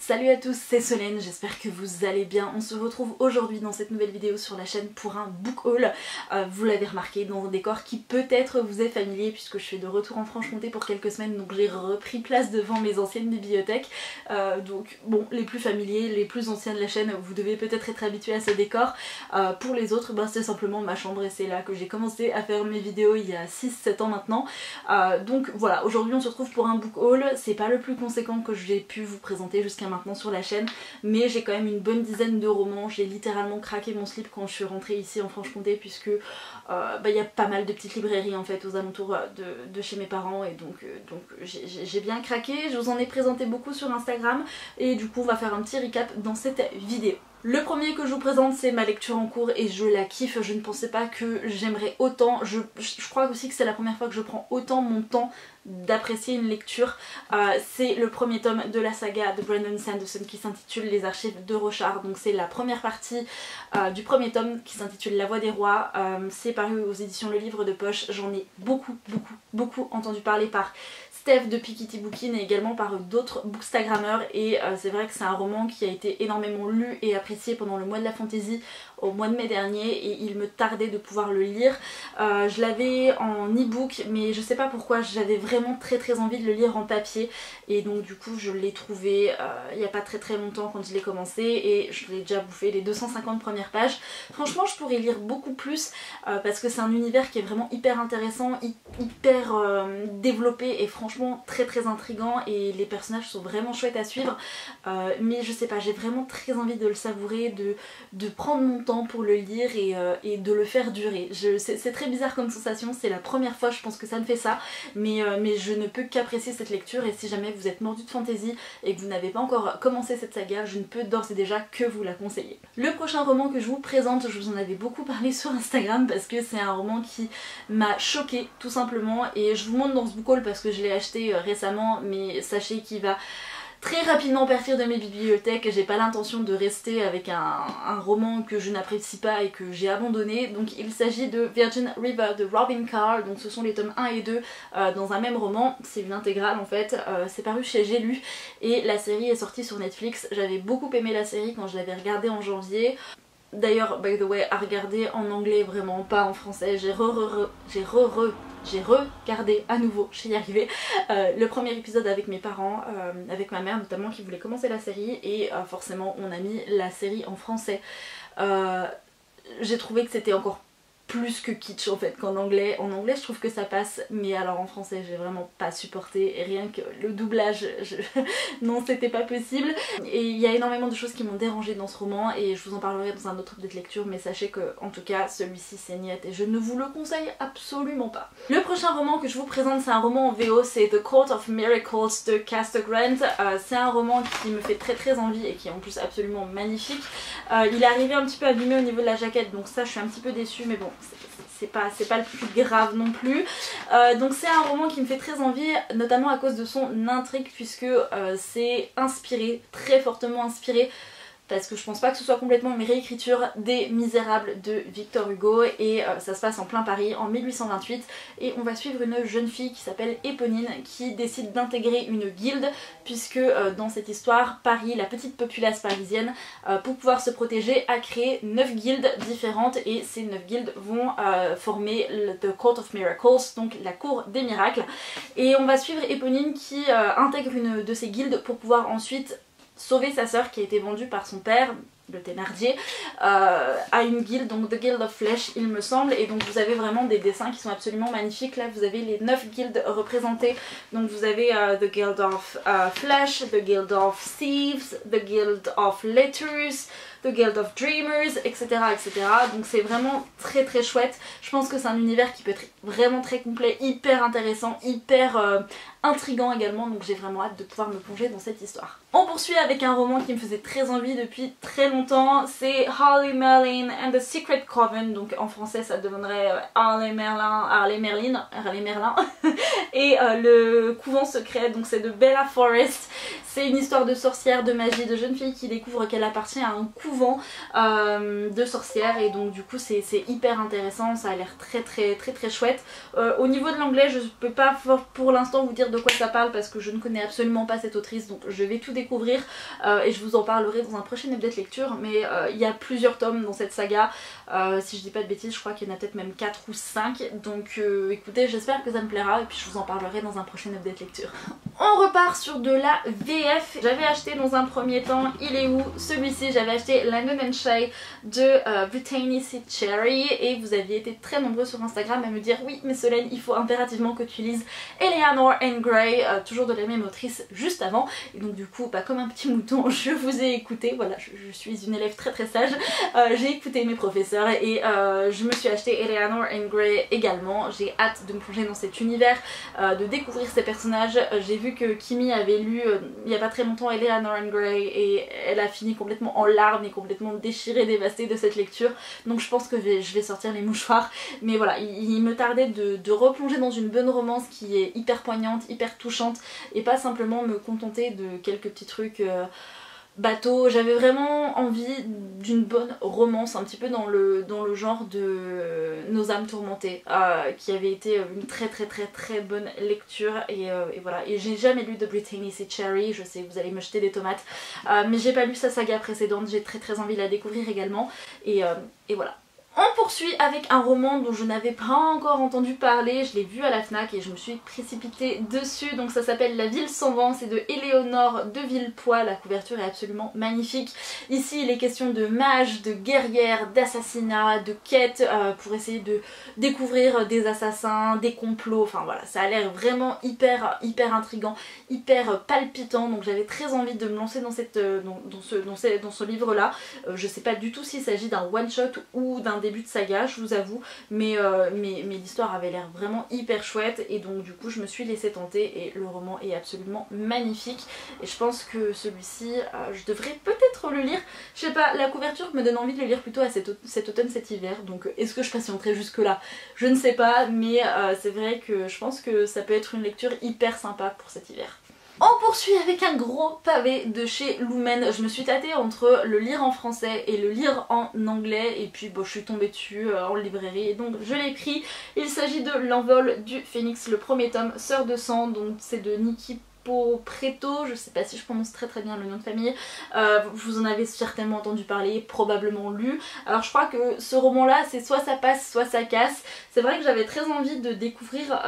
Salut à tous, c'est Solène, j'espère que vous allez bien. On se retrouve aujourd'hui dans cette nouvelle vidéo sur la chaîne pour un book haul. Vous l'avez remarqué, dans un décor qui peut-être vous est familier puisque je suis de retour en Franche-Comté pour quelques semaines, donc j'ai repris place devant mes anciennes bibliothèques. Donc bon, les plus familiers, les plus anciens de la chaîne, vous devez peut-être être habitués à ce décor. Pour les autres, c'est simplement ma chambre et c'est là que j'ai commencé à faire mes vidéos il y a 6-7 ans maintenant. Donc voilà, aujourd'hui on se retrouve pour un book haul. C'est pas le plus conséquent que j'ai pu vous présenter jusqu'à maintenant sur la chaîne, mais j'ai quand même une bonne dizaine de romans. J'ai littéralement craqué mon slip quand je suis rentrée ici en Franche-Comté puisque y a pas mal de petites librairies en fait aux alentours de chez mes parents et donc j'ai bien craqué. Je vous en ai présenté beaucoup sur Instagram et du coup on va faire un petit recap dans cette vidéo. Le premier que je vous présente, c'est ma lecture en cours et je la kiffe. Je ne pensais pas que j'aimerais autant. Je crois aussi que c'est la première fois que je prends autant mon temps d'apprécier une lecture. C'est le premier tome de la saga de Brandon Sanderson qui s'intitule Les Archives de Rochard. Donc c'est la première partie du premier tome qui s'intitule La Voix des Rois. C'est paru aux éditions Le Livre de Poche. J'en ai beaucoup entendu parler par Steph de Piketty Bookin et également par d'autres bookstagrammeurs et c'est vrai que c'est un roman qui a été énormément lu et apprécié pendant le mois de la fantasy au mois de mai dernier et il me tardait de pouvoir le lire. Je l'avais en e-book mais je sais pas pourquoi j'avais vraiment très envie de le lire en papier et donc du coup je l'ai trouvé il n'y a pas très longtemps quand je l'ai commencé et je l'ai déjà bouffé les 250 premières pages. Franchement je pourrais lire beaucoup plus parce que c'est un univers qui est vraiment hyper intéressant, hyper développé et franchement très intriguant et les personnages sont vraiment chouettes à suivre mais je sais pas, j'ai vraiment très envie de le savourer, de prendre mon temps pour le lire et de le faire durer. C'est très bizarre comme sensation, c'est la première fois je pense que ça me fait ça mais je ne peux qu'apprécier cette lecture et si jamais vous êtes mordu de fantasy et que vous n'avez pas encore commencé cette saga, je ne peux d'ores et déjà que vous la conseiller. Le prochain roman que je vous présente, je vous en avais beaucoup parlé sur Instagram parce que c'est un roman qui m'a choquée tout simplement et je vous montre dans ce book haul parce que je l'ai acheté récemment mais sachez qu'il va très rapidement partir de mes bibliothèques. J'ai pas l'intention de rester avec un roman que je n'apprécie pas et que j'ai abandonné. Donc il s'agit de Virgin River de Robin Carr. Donc ce sont les tomes 1 et 2 dans un même roman. C'est une intégrale en fait. C'est paru chez J'ai lu et la série est sortie sur Netflix. J'avais beaucoup aimé la série quand je l'avais regardée en janvier. D'ailleurs, by the way, à regarder en anglais, vraiment pas en français. J'ai regardé à nouveau, je vais y arriver, le premier épisode avec mes parents, avec ma mère notamment qui voulait commencer la série et forcément on a mis la série en français. J'ai trouvé que c'était encore plus que kitsch en fait qu'en anglais. En anglais je trouve que ça passe mais alors en français j'ai vraiment pas supporté et rien que le doublage, non c'était pas possible. Et il y a énormément de choses qui m'ont dérangée dans ce roman et je vous en parlerai dans un autre update lecture mais sachez que en tout cas celui-ci c'est niette et je ne vous le conseille absolument pas. Le prochain roman que je vous présente c'est un roman en VO, c'est The Court of Miracles de Castor Grant. C'est un roman qui me fait très envie et qui est en plus absolument magnifique. Il est arrivé un petit peu abîmé au niveau de la jaquette donc ça je suis un petit peu déçue mais bon c'est pas le plus grave non plus. Donc c'est un roman qui me fait très envie, notamment à cause de son intrigue puisque c'est inspiré, très fortement inspiré, parce que je pense pas que ce soit complètement une réécriture des Misérables de Victor Hugo et ça se passe en plein Paris en 1828 et on va suivre une jeune fille qui s'appelle Éponine qui décide d'intégrer une guilde puisque dans cette histoire Paris, la petite populace parisienne pour pouvoir se protéger a créé 9 guildes différentes et ces 9 guildes vont former The Court of Miracles, donc la cour des miracles, et on va suivre Éponine qui intègre une de ces guildes pour pouvoir ensuite sauver sa sœur qui a été vendue par son père, le Thénardier, à une guilde, donc The Guild of Flesh il me semble, et donc vous avez vraiment des dessins qui sont absolument magnifiques. Là vous avez les 9 guildes représentées, donc vous avez The Guild of Flesh, The Guild of Thieves, The Guild of Letters, The Guild of Dreamers, etc. Donc c'est vraiment très chouette. Je pense que c'est un univers qui peut être vraiment très complet, hyper intéressant, hyper intriguant également, donc j'ai vraiment hâte de pouvoir me plonger dans cette histoire. On poursuit avec un roman qui me faisait très envie depuis très longtemps, c'est Harley Merlin and the Secret Coven, donc en français ça deviendrait Harley Merlin et le couvent secret, donc c'est de Bella Forrest. C'est une histoire de sorcière, de magie, de jeune fille qui découvre qu'elle appartient à un couvent de sorcières et donc du coup c'est hyper intéressant, ça a l'air très chouette. Au niveau de l'anglais je peux pas pour l'instant vous dire de quoi ça parle parce que je ne connais absolument pas cette autrice, donc je vais tout découvrir et je vous en parlerai dans un prochain update lecture. Mais il y a plusieurs tomes dans cette saga, si je dis pas de bêtises je crois qu'il y en a peut-être même 4 ou 5, donc écoutez, j'espère que ça me plaira et puis je vous en parlerai dans un prochain update lecture. On repart sur de la VF. J'avais acheté dans un premier temps, il est où celui-ci, j'avais acheté Langdon and Shay de Brittany C. Cherry et vous aviez été très nombreux sur Instagram à me dire oui mais Solène il faut impérativement que tu lises Eleanor and Gray, toujours de la même autrice juste avant, et donc du coup comme un petit mouton je vous ai écouté, voilà je suis une élève très sage, j'ai écouté mes professeurs et je me suis acheté Eleanor and Gray également. J'ai hâte de me plonger dans cet univers, de découvrir ces personnages. J'ai vu que Kimi avait lu il n'y a pas très longtemps Eleanor and Gray et elle a fini complètement en larmes et complètement déchirée, dévastée de cette lecture, donc je pense que je vais sortir les mouchoirs. Mais voilà, il me tardait de replonger dans une bonne romance qui est hyper poignante, hyper touchante et pas simplement me contenter de quelques petits trucs bateau. J'avais vraiment envie d'une bonne romance, un petit peu dans le genre de Nos âmes tourmentées, qui avait été une très bonne lecture et voilà. Et j'ai jamais lu de Brittany C. Cherry, je sais vous allez me jeter des tomates, mais j'ai pas lu sa saga précédente, j'ai très envie de la découvrir également et voilà. On poursuit avec un roman dont je n'avais pas encore entendu parler, je l'ai vu à la FNAC et je me suis précipitée dessus, donc ça s'appelle La ville sans vent, c'est de Éléonore de Villepoix, la couverture est absolument magnifique. Ici il est question de mages, de guerrières, d'assassinats, de quêtes pour essayer de découvrir des assassins, des complots, enfin voilà, ça a l'air vraiment hyper intriguant, hyper palpitant, donc j'avais très envie de me lancer dans, dans ce livre là. Je sais pas du tout s'il s'agit d'un one shot ou d'un début de saga, je vous avoue, mais l'histoire avait l'air vraiment hyper chouette et donc du coup je me suis laissée tenter et le roman est absolument magnifique et je pense que celui-ci je devrais peut-être le lire, je sais pas, la couverture me donne envie de le lire plutôt à cet automne, cet hiver, donc est-ce que je patienterai jusque là, je ne sais pas, mais c'est vrai que je pense que ça peut être une lecture hyper sympa pour cet hiver. On poursuit avec un gros pavé de chez Lumen. Je me suis tâtée entre le lire en français et le lire en anglais et puis bon, je suis tombée dessus en librairie et donc je l'ai pris. Il s'agit de L'envol du phénix, le premier tome, Sœur de sang, donc c'est de Nikki Preto, je sais pas si je prononce très bien le nom de famille, vous en avez certainement entendu parler, probablement lu. Alors je crois que ce roman là c'est soit ça passe soit ça casse. C'est vrai que j'avais très envie de découvrir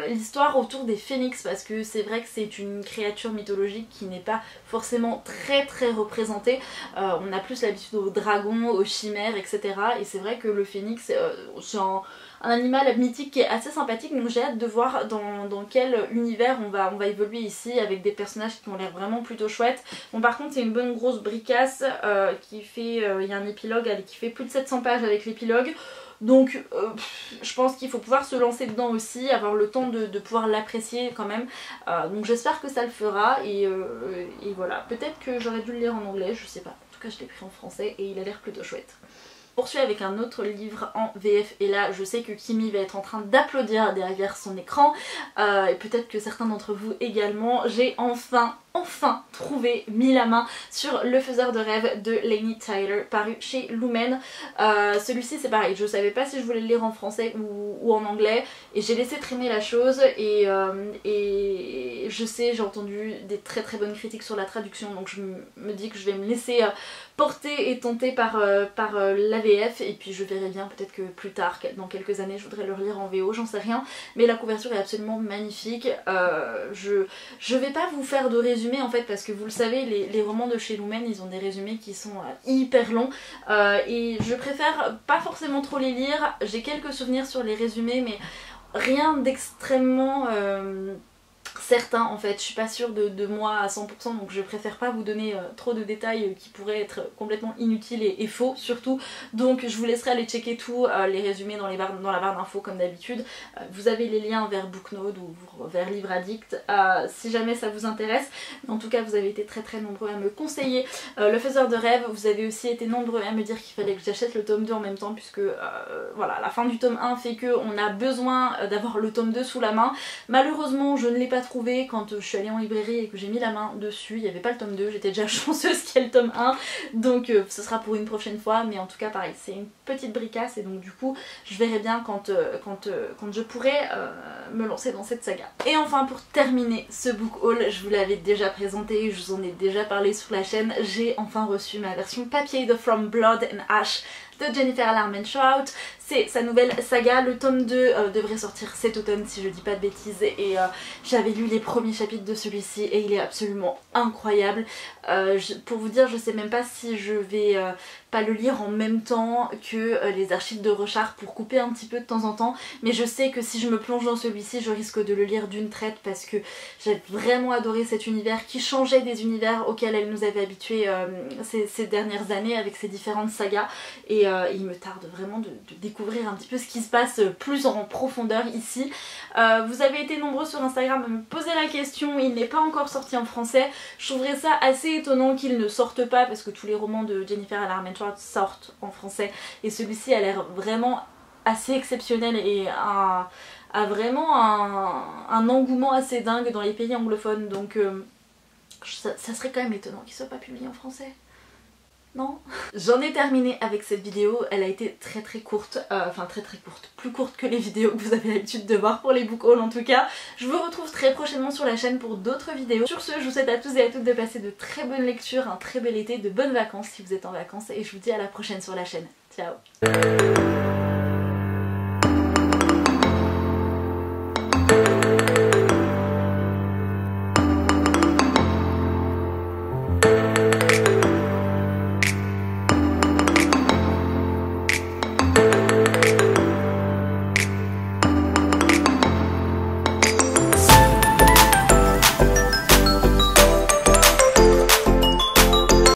l'histoire autour des phénix parce que c'est vrai que c'est une créature mythologique qui n'est pas forcément très représentée. On a plus l'habitude aux dragons, aux chimères, etc. Et c'est vrai que le phénix c'est un animal mythique qui est assez sympathique, donc j'ai hâte de voir dans quel univers on va évoluer ici avec des personnages qui ont l'air vraiment plutôt chouettes. Bon par contre c'est une bonne grosse bricasse qui fait, il y a un épilogue qui fait plus de 700 pages avec l'épilogue. Donc je pense qu'il faut pouvoir se lancer dedans aussi, avoir le temps de pouvoir l'apprécier quand même. Donc j'espère que ça le fera et voilà. Peut-être que j'aurais dû le lire en anglais, je sais pas. En tout cas je l'ai pris en français et il a l'air plutôt chouette. On poursuit avec un autre livre en VF et là je sais que Kimi va être en train d'applaudir derrière son écran et peut-être que certains d'entre vous également. J'ai enfin trouvé, mis la main sur Le faiseur de rêves de Laini Taylor paru chez Lumen. Celui-ci c'est pareil, je savais pas si je voulais le lire en français ou en anglais et j'ai laissé traîner la chose et je sais, j'ai entendu des très bonnes critiques sur la traduction, donc je me dis que je vais me laisser porter et tenter par la VF et puis je verrai bien, peut-être que plus tard, dans quelques années je voudrais le relire en VO, j'en sais rien, mais la couverture est absolument magnifique. Je vais pas vous faire de résumé en fait parce que vous le savez, les romans de chez Lumen ils ont des résumés qui sont hyper longs et je préfère pas forcément trop les lire. J'ai quelques souvenirs sur les résumés mais rien d'extrêmement certains en fait, je suis pas sûre de moi à 100%, donc je préfère pas vous donner trop de détails qui pourraient être complètement inutiles et faux surtout, donc je vous laisserai aller checker tout les résumés dans la barre d'infos comme d'habitude. Vous avez les liens vers Booknode ou vers Livre Addict si jamais ça vous intéresse, mais en tout cas vous avez été très nombreux à me conseiller Le faiseur de rêves. Vous avez aussi été nombreux à me dire qu'il fallait que j'achète le tome 2 en même temps puisque voilà, la fin du tome 1 fait qu'on a besoin d'avoir le tome 2 sous la main. Malheureusement je ne l'ai pas pas trouvé quand je suis allée en librairie et que j'ai mis la main dessus, il n'y avait pas le tome 2, j'étais déjà chanceuse qu'il y ait le tome 1, donc ce sera pour une prochaine fois, mais en tout cas pareil, c'est une petite bricasse et donc du coup je verrai bien quand je pourrai me lancer dans cette saga. Et enfin pour terminer ce book haul, je vous l'avais déjà présenté, je vous en ai déjà parlé sur la chaîne, j'ai enfin reçu ma version papier de From Blood and Ash de Jennifer Armentrout. C'est sa nouvelle saga, le tome 2 devrait sortir cet automne si je dis pas de bêtises, et j'avais lu les premiers chapitres de celui-ci et il est absolument incroyable. Pour vous dire, je sais même pas si je vais pas le lire en même temps que les archives de Rochard pour couper un petit peu de temps en temps, mais je sais que si je me plonge dans celui-ci je risque de le lire d'une traite parce que j'ai vraiment adoré cet univers qui changeait des univers auxquels elle nous avait habitués ces dernières années avec ses différentes sagas, et il me tarde vraiment de découvrir un petit peu ce qui se passe plus en profondeur ici. Vous avez été nombreux sur Instagram à me poser la question, il n'est pas encore sorti en français. Je trouverais ça assez étonnant qu'il ne sorte pas parce que tous les romans de Jennifer Armentrout sortent en français et celui-ci a l'air vraiment assez exceptionnel et a vraiment un engouement assez dingue dans les pays anglophones, donc ça serait quand même étonnant qu'il soit pas publié en français. Non. J'en ai terminé avec cette vidéo, elle a été très courte, enfin très courte, plus courte que les vidéos que vous avez l'habitude de voir pour les book hauls en tout cas. Je vous retrouve très prochainement sur la chaîne pour d'autres vidéos. Sur ce, je vous souhaite à tous et à toutes de passer de très bonnes lectures, un très bel été, de bonnes vacances si vous êtes en vacances, et je vous dis à la prochaine sur la chaîne. Ciao.